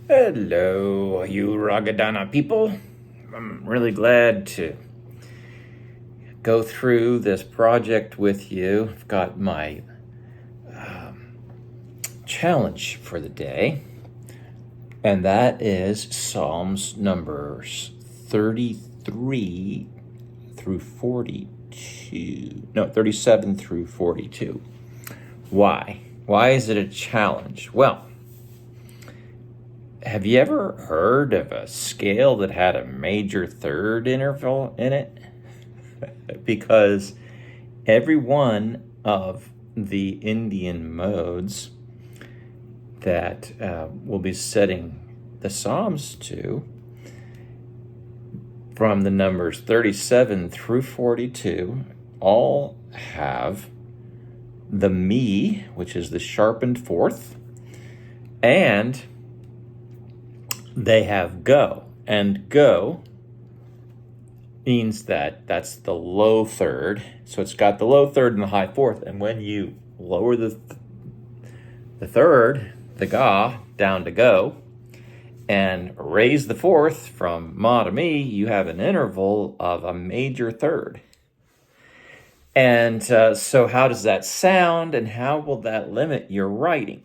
Hello, you Ragadana people. I'm really glad to go through this project with you. I've got my challenge for the day, and that is Psalms numbers 33 through 42. No, 37 through 42. Why? Why is it a challenge? Well, have you ever heard of a scale that had a major third interval in it? Because every one of the Indian modes that we'll be setting the Psalms to, from the numbers 37 through 42, all have the mi, which is the sharpened fourth, and they have go. And go means that's the low third. So it's got the low third and the high fourth. And when you lower the third, the ga, down to go, and raise the fourth from ma to mi, you have an interval of a major third. And so how does that sound, and how will that limit your writing?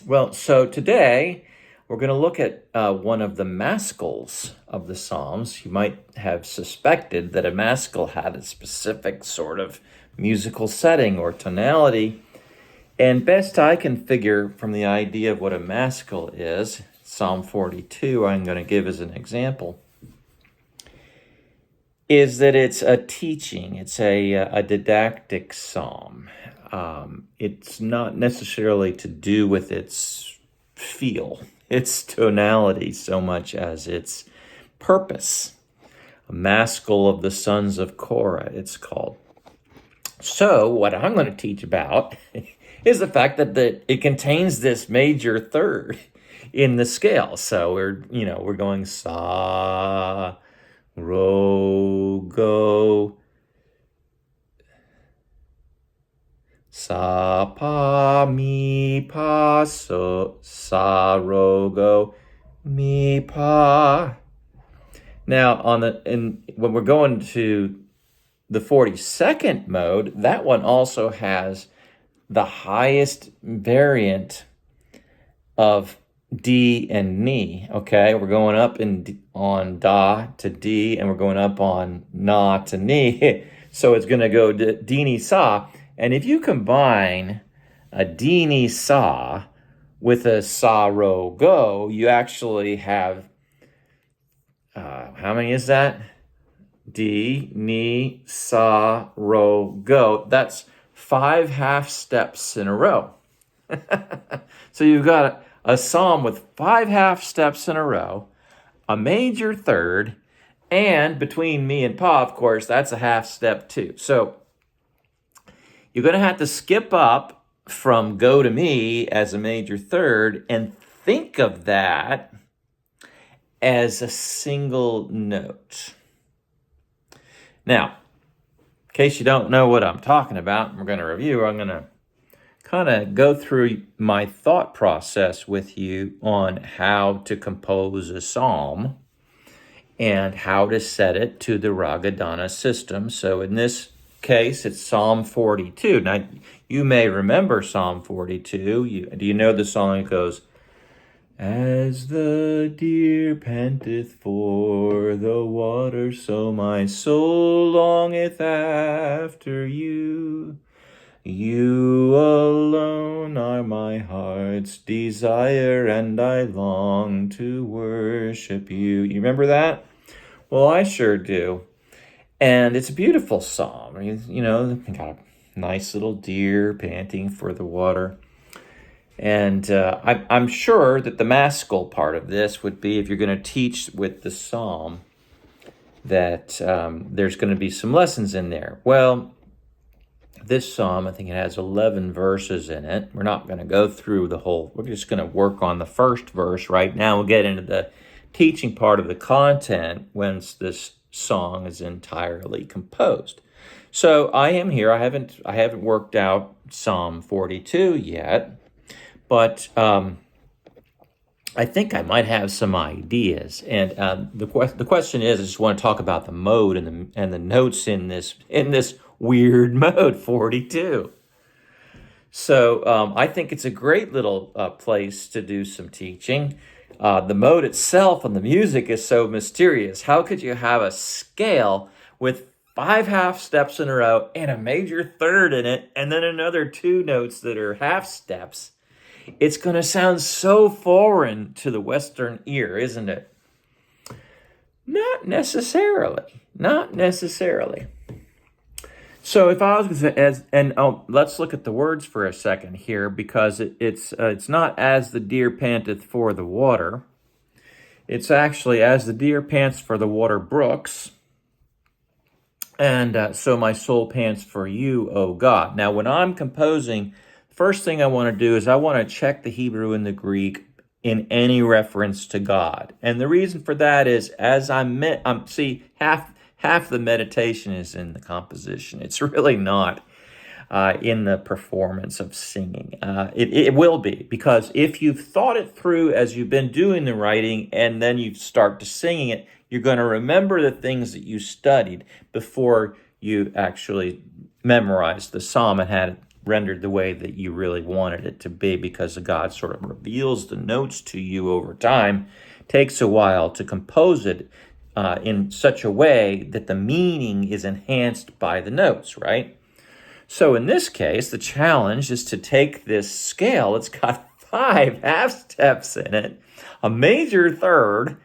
Well, so today we're going to look at one of the maskils of the Psalms. You might have suspected that a maskil had a specific sort of musical setting or tonality. And best I can figure from the idea of what a maskil is, Psalm 42, I'm going to give as an example, is that it's a teaching. It's a didactic psalm. It's not necessarily to do with its feel, its tonality, so much as its purpose. A maskil of the sons of Korah, it's called. So what I'm going to teach about is the fact that it contains this major third in the scale. So we're going sa, ro, go, sa, pa, mi, pa, so, sa, ro, go, mi, pa. Now when we're going to the 42nd mode, that one also has the highest variant of D and Ni. Okay, we're going up on Da to D, and we're going up on Na to Ni. So it's going to go D, Ni, Sa. And if you combine a D, Ni, Sa with a Sa, Ro, Go, you actually have, how many is that? D, Ni, Sa, Ro, Go. That's 5 half steps in a row. So you've got a psalm with 5 half steps in a row, a major third, and between mi and pa, of course, that's a half step too. So you're going to have to skip up from go to mi as a major third and think of that as a single note. Now, in case you don't know what I'm talking about, we're going to review. I'm going to kind of go through my thought process with you on how to compose a psalm and how to set it to the Ragadana system. So in this case, it's Psalm 42. Now, you may remember Psalm 42. Do you know the song that goes, as the deer panteth for the water, so my soul longeth after you. You alone are my heart's desire, and I long to worship you. You remember that? Well, I sure do. And it's a beautiful psalm. Got a nice little deer panting for the water. And I'm sure that the maskil part of this would be, if you're going to teach with the psalm, that there's going to be some lessons in there. Well, this psalm, I think it has 11 verses in it. We're not going to go through the whole. We're just going to work on the first verse right now. We'll get into the teaching part of the content once this song is entirely composed. So I am here. I haven't worked out Psalm 42 yet. But I think I might have some ideas. And the question is, I just want to talk about the mode and the notes in this weird mode 42. So I think it's a great little place to do some teaching. The mode itself and the music is so mysterious. How could you have a scale with 5 half steps in a row and a major third in it, and then another 2 notes that are half steps? It's going to sound so foreign to the Western ear, isn't it? Not necessarily. Not necessarily. So if I was going to, let's look at the words for a second here, because it's not as the deer panteth for the water. It's actually as the deer pants for the water brooks. And so my soul pants for you, O God. Now, when I'm composing, first thing I want to do is I want to check the Hebrew and the Greek in any reference to God. And the reason for that is, as half the meditation is in the composition. It's really not in the performance of singing. It will be, because if you've thought it through as you've been doing the writing and then you start to singing it, you're going to remember the things that you studied before you actually memorized the psalm and had it rendered the way that you really wanted it to be, because God sort of reveals the notes to you over time. It takes a while to compose it in such a way that the meaning is enhanced by the notes, right? So in this case, the challenge is to take this scale. It's got 5 half steps in it, a major third,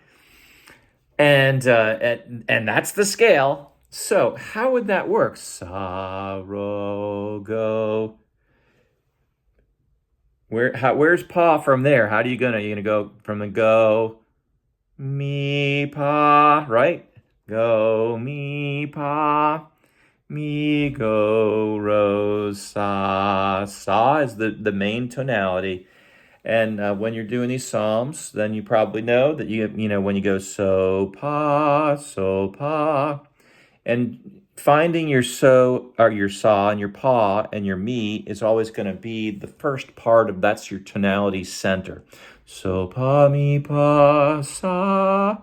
and that's the scale. So how would that work? Sa, ro, go. Where's pa from there? How do you gonna go from the go? Mi, pa, right? Go, mi, pa, mi, go, ro, sa. Sa is the main tonality. And when you're doing these psalms, then you probably know that when you go so, pa, and finding your so, or your sa, and your pa, and your mi is always going to be the first part of, that's your tonality center. So, pa, mi, pa, sa,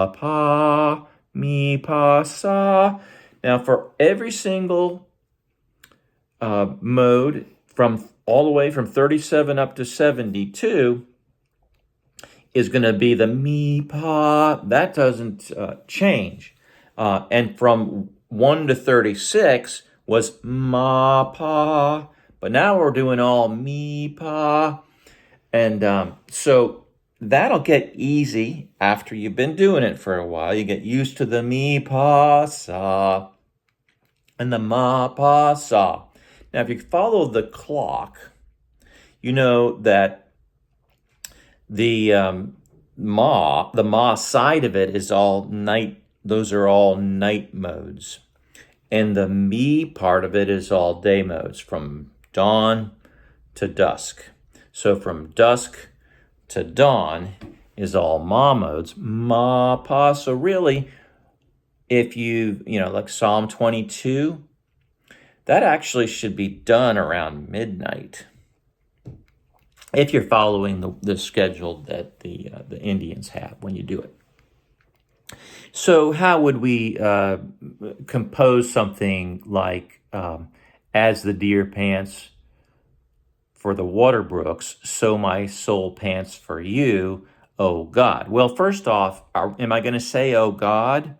pa, mi, pa, sa. Now, for every single mode, from all the way from 37 up to 72, is going to be the mi, pa. That doesn't change. And from 1 to 36 was ma, pa. But now we're doing all mi, pa. And so that'll get easy after you've been doing it for a while. You get used to the mi, pa, sa, and the ma, pa, sa. Now, if you follow the clock, you know that the ma side of it is all night. Those are all night modes. And the mi part of it is all day modes, from dawn to dusk. So from dusk to dawn is all ma modes, ma, pa. So really, if like Psalm 22, that actually should be done around midnight, if you're following the schedule that the Indians have when you do it. So how would we compose something like as the deer pants for the water brooks, so my soul pants for you, O God? Well, first off, am I going to say, O God?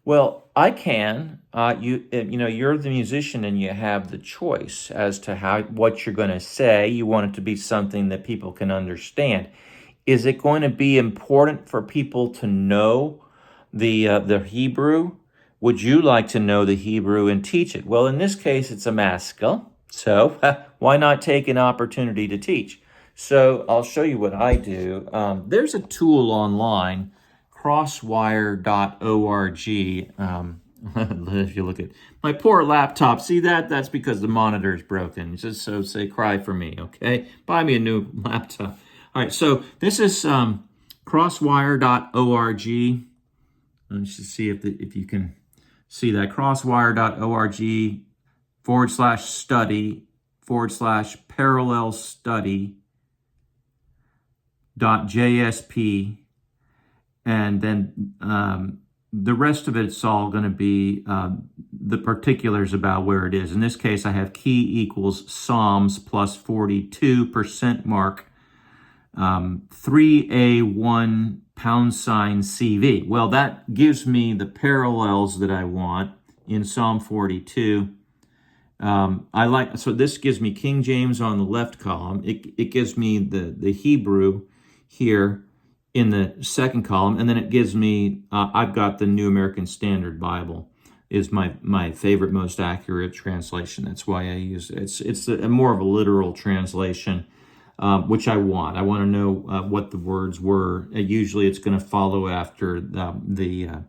Well, I can. You're the musician and you have the choice as to what you're going to say. You want it to be something that people can understand. Is it going to be important for people to know the Hebrew? Would you like to know the Hebrew and teach it? Well, in this case, it's a maskil. So why not take an opportunity to teach? So I'll show you what I do. There's a tool online, crosswire.org. If you look at my poor laptop, see that? That's because the monitor is broken. Just so say, cry for me, okay? Buy me a new laptop. All right, so this is crosswire.org. Let's just see if you can see that. Crosswire.org/study/parallel study .jsp, and then the rest of it's all going to be the particulars about where it is. In this case, I have key equals Psalms plus 42% mark, 3A1 #CV. Well, that gives me the parallels that I want in Psalm 42. So this gives me King James on the left column. It gives me the Hebrew here in the second column, and then it gives me, I've got the New American Standard Bible is my favorite, most accurate translation. That's why I use it. It's more of a literal translation, which I want. I want to know what the words were. Usually it's going to follow after the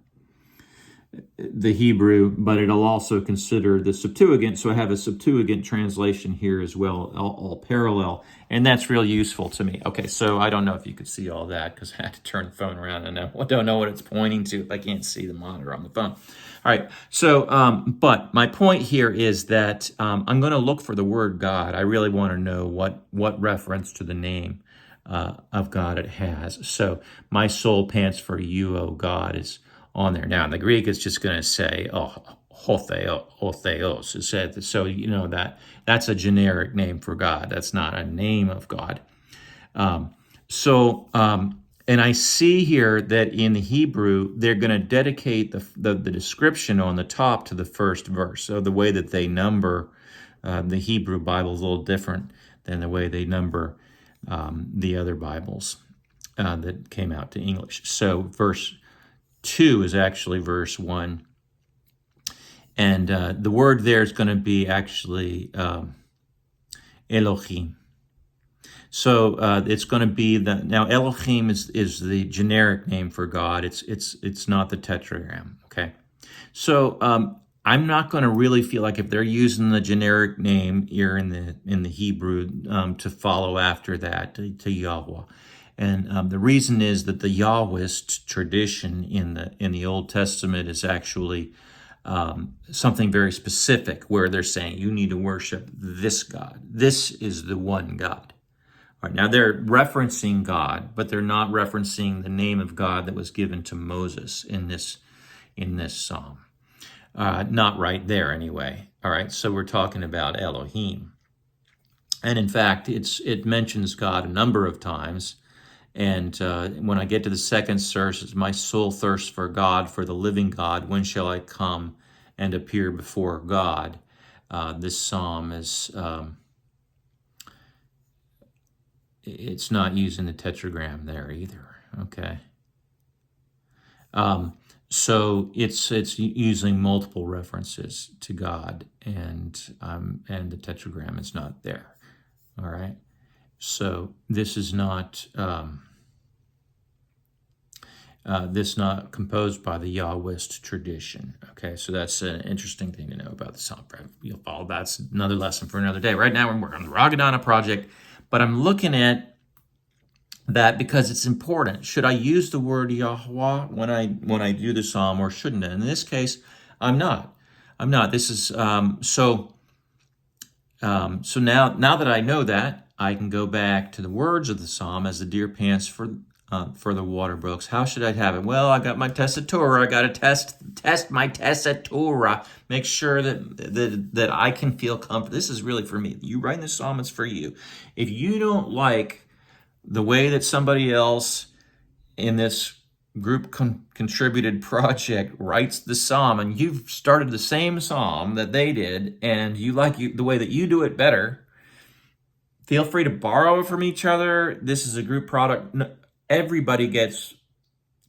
Hebrew, but it'll also consider the Septuagint. So I have a Septuagint translation here as well, all parallel, and that's real useful to me. Okay, so I don't know if you could see all that because I had to turn the phone around and I don't know what it's pointing to if I can't see the monitor on the phone. All right, so, but my point here is that I'm going to look for the word God. I really want to know what reference to the name of God it has. So my soul pants for you, O God, is on there. Now, in the Greek, it's just going to say, hotheos. It said, so you know that's a generic name for God. That's not a name of God. And I see here that in the Hebrew, they're going to dedicate the description on the top to the first verse. So the way that they number the Hebrew Bible is a little different than the way they number the other Bibles that came out to English. So verse 2 is actually verse 1. And the word there is going to be actually Elohim. So it's going to be now Elohim is the generic name for God. It's not the tetragram. Okay. So I'm not going to really feel like if they're using the generic name here in the Hebrew to follow after that to Yahweh. And the reason is that the Yahwist tradition in the Old Testament is actually something very specific, where they're saying you need to worship this God. This is the one God. All right, now they're referencing God, but they're not referencing the name of God that was given to Moses in this psalm. Not right there, anyway. All right, so we're talking about Elohim, and in fact, it mentions God a number of times. And when I get to the second verse, it's my soul thirsts for God, for the living God. When shall I come and appear before God? This psalm is, it's not using the tetragram there either. Okay. So it's using multiple references to God, and the tetragram is not there. All right. So this is not not composed by the Yahwist tradition. Okay, so that's an interesting thing to know about the psalm. You'll follow. That's another lesson for another day. Right now we're working on the Ragadana project, but I'm looking at that because it's important. Should I use the word Yahweh when I do the psalm, or shouldn't I? In this case, I'm not. This is so now that I know that, I can go back to the words of the psalm, as the deer pants for the water brooks. How should I have it? Well, I got my tessitura. I got to test my tessitura. Make sure that I can feel comfort. This is really for me. You writing this psalm, it's for you. If you don't like the way that somebody else in this group contributed project writes the psalm, and you've started the same psalm that they did, and you like the way that you do it better, feel free to borrow from each other. This is a group product. Everybody gets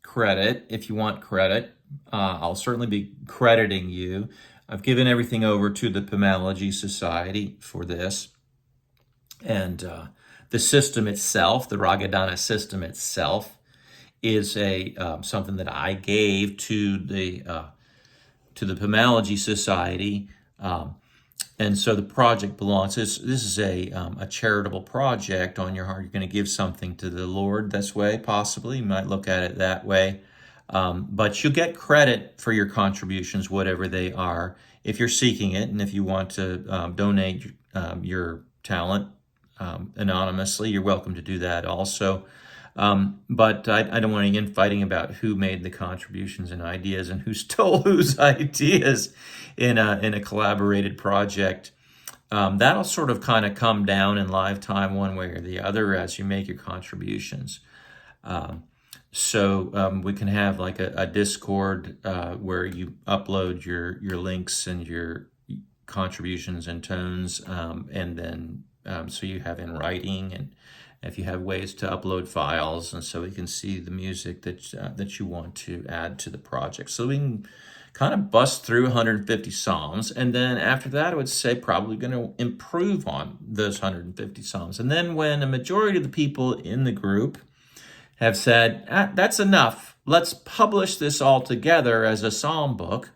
credit if you want credit. I'll certainly be crediting you. I've given everything over to the Pomology Society for this. And the system itself, the Ragadana system itself, is something that I gave to the Pomology Society. And so the project belongs. This is a charitable project on your heart. You're going to give something to the Lord this way, possibly. You might look at it that way. But you'll get credit for your contributions, whatever they are, if you're seeking it. And if you want to donate your talent anonymously, you're welcome to do that also. But I don't want any infighting about who made the contributions and ideas and who stole whose ideas in a collaborated project. That'll sort of kind of come down in live time one way or the other as you make your contributions. So we can have like a Discord where you upload your links and your contributions and tones, and then so you have in writing, and if you have ways to upload files, and so we can see the music that you want to add to the project. So we can kind of bust through 150 psalms, and then after that, I would say probably going to improve on those 150 psalms. And then when a majority of the people in the group have said, that's enough, let's publish this all together as a psalm book,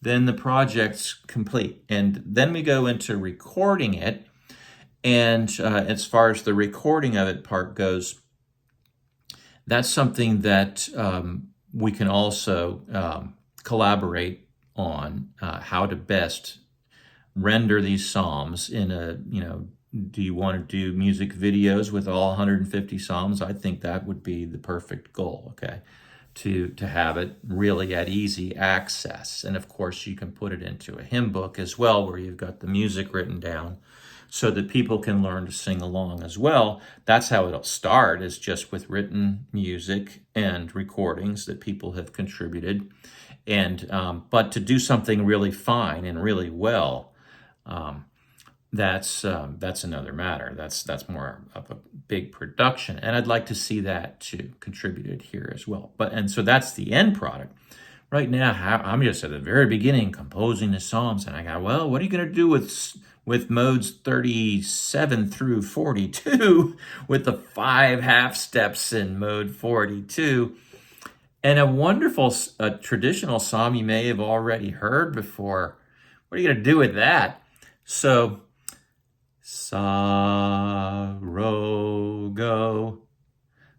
then the project's complete. And then we go into recording it. And as far as the recording of it part goes, that's something that we can also collaborate on, how to best render these psalms in a, do you want to do music videos with all 150 psalms? I think that would be the perfect goal, okay? To have it really at easy access. And of course, you can put it into a hymn book as well, where you've got the music written down so that people can learn to sing along as well. That's how it'll start, is just with written music and recordings that people have contributed. And but to do something really fine and really well, that's another matter. That's more of a big production, and I'd like to see that too contributed here as well. And so that's the end product. Right now, I'm just at the very beginning composing the psalms, and I got, well, what are you going to do with modes 37 through 42 with the 5 half steps in mode 42? And a wonderful traditional psalm you may have already heard before. What are you going to do with that? So, sa, ro, go,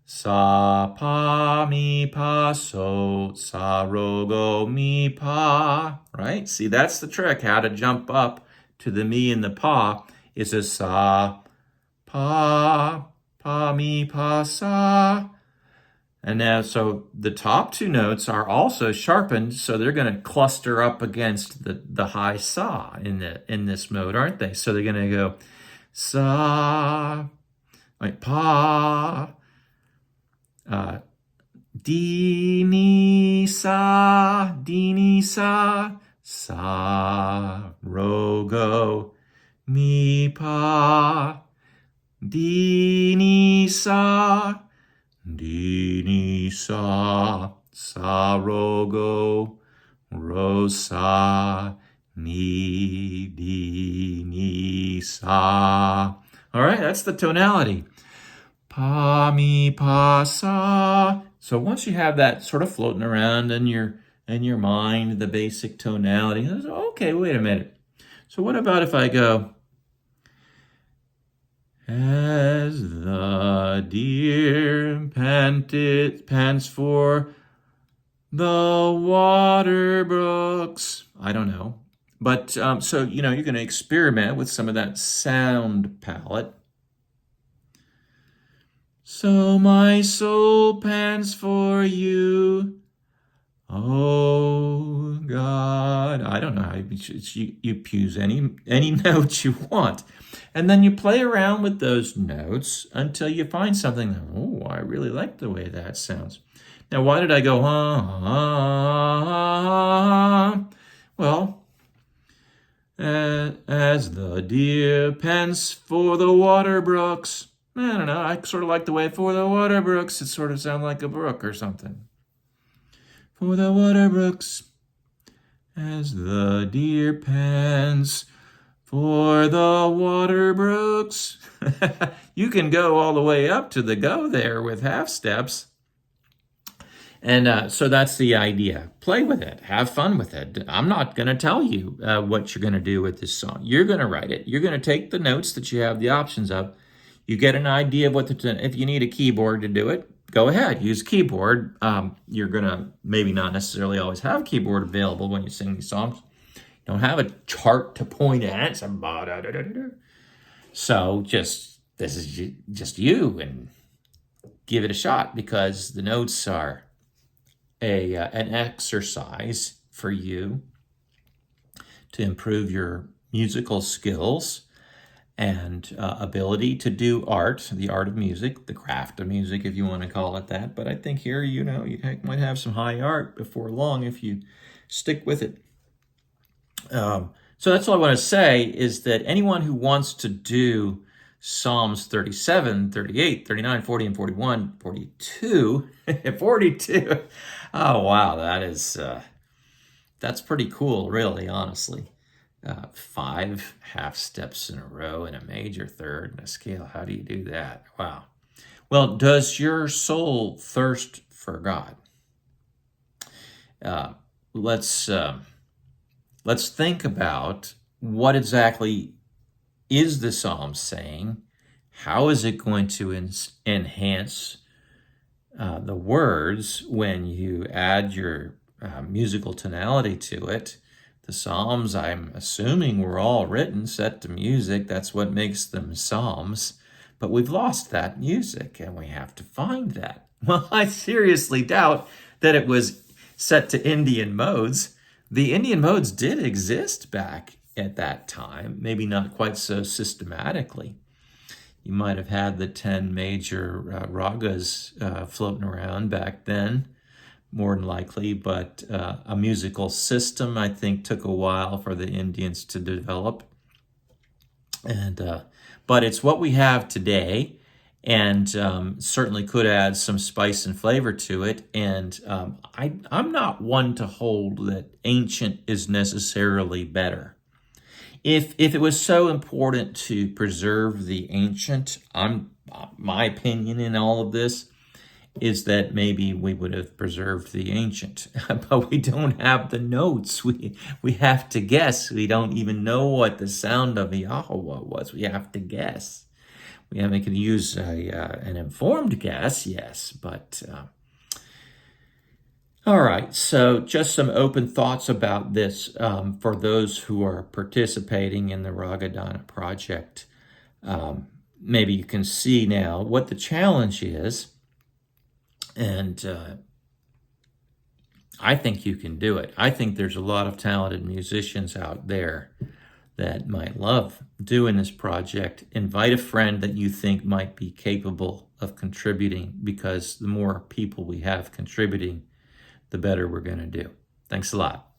sa, pa, mi, pa, so, sa, ro, go, mi, pa, right? See, that's the trick, how to jump up to the mi and the pa is a sa, pa, mi, pa, sa. And now, so the top 2 notes are also sharpened, so they're going to cluster up against the high sa in this mode, aren't they? So they're going to go sa, like pa, di, ni, sa, sa, ro, go, mi, pa, di, ni, sa, di, ni, sa, ro, go, ro, sa, mi, di, ni, sa. All right, that's the tonality. Pa, mi, pa, sa. So once you have that sort of floating around in your mind, the basic tonality, okay, wait a minute. So what about if I go, as the deer pants for the water brooks. I don't know. But so, you're going to experiment with some of that sound palette. So my soul pants for you, oh God. I don't know how you choose any note you want. And then you play around with those notes until you find something, oh, I really like the way that sounds. Now, why did I go, well, as the deer pants for the water brooks. I don't know, I sort of like the way for the water brooks. It sort of sounds like a brook or something. For the water brooks, as the deer pants for the water brooks. You can go all the way up to the go there with half steps. And so that's the idea. Play with it. Have fun with it. I'm not going to tell you what you're going to do with this song. You're going to write it. You're going to take the notes that you have the options of. You get an idea of what if you need a keyboard to do it, go ahead, use keyboard. You're going to maybe not necessarily always have keyboard available when you sing these songs. You don't have a chart to point at. So this is just you, and give it a shot, because the notes are an exercise for you to improve your musical skills and ability to do art, the art of music, the craft of music, if you want to call it that. But I think here, you might have some high art before long if you stick with it. So that's all I want to say, is that anyone who wants to do Psalms 37, 38, 39, 40, and 41, 42, 42. Oh, wow, that's pretty cool, really, honestly. 5 half steps in a row in a major third and a scale. How do you do that? Wow. Well, does your soul thirst for God? Let's think about what exactly is the Psalm saying. How is it going to enhance the words when you add your musical tonality to it? The Psalms, I'm assuming, were all written set to music. That's what makes them Psalms. But we've lost that music, and we have to find that. Well, I seriously doubt that it was set to Indian modes. The Indian modes did exist back at that time, maybe not quite so systematically. You might have had the 10 major ragas floating around back then, more than likely, but a musical system, I think, took a while for the Indians to develop. But it's what we have today, and certainly could add some spice and flavor to it. And I'm not one to hold that ancient is necessarily better. If it was so important to preserve the ancient, my opinion in all of this is that maybe we would have preserved the ancient, but we don't have the notes. We have to guess. We don't even know what the sound of Yahweh was. We have to guess. We can use an informed guess, yes, but all right. So just some open thoughts about this for those who are participating in the Ragadana project. Maybe you can see now what the challenge is. And I think you can do it. I think there's a lot of talented musicians out there that might love doing this project. Invite a friend that you think might be capable of contributing, because the more people we have contributing, the better we're going to do. Thanks a lot.